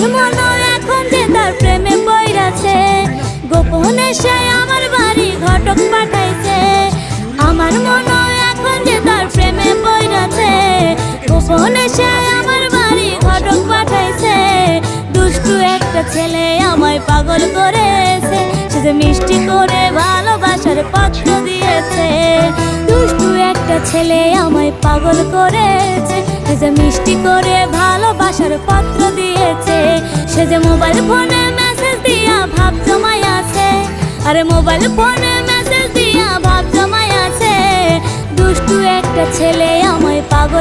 আমার মনও এখন যে তার প্রেমে পইড়াছে, গোপনে সে আমার বাড়ি ঘটক পাঠাইছে। আমার মনও এখন যে তার প্রেমে পইড়াছে, গোপনে সে আমার বাড়ি ঘটক পাঠাইছে। দুষ্টু একটা ছেলে আমায় পাগল করেছে, সে যে মিষ্টি করে ভালোবাসার পত্র দিয়েছে। দুষ্টু একটা ছেলে আমায় পাগল করেছে, সে যে মিষ্টি করে ভালোবাসার পত্র দিয়েছে। সে যে মোবাইল ফোনে মেসেজ দিয়া ভাব জমাই আছে, আরে মোবাইল ফোনে মেসেজ দিয়া ভাব জমাই আছে। দুষ্টু একটা ছেলে আমায় পাগল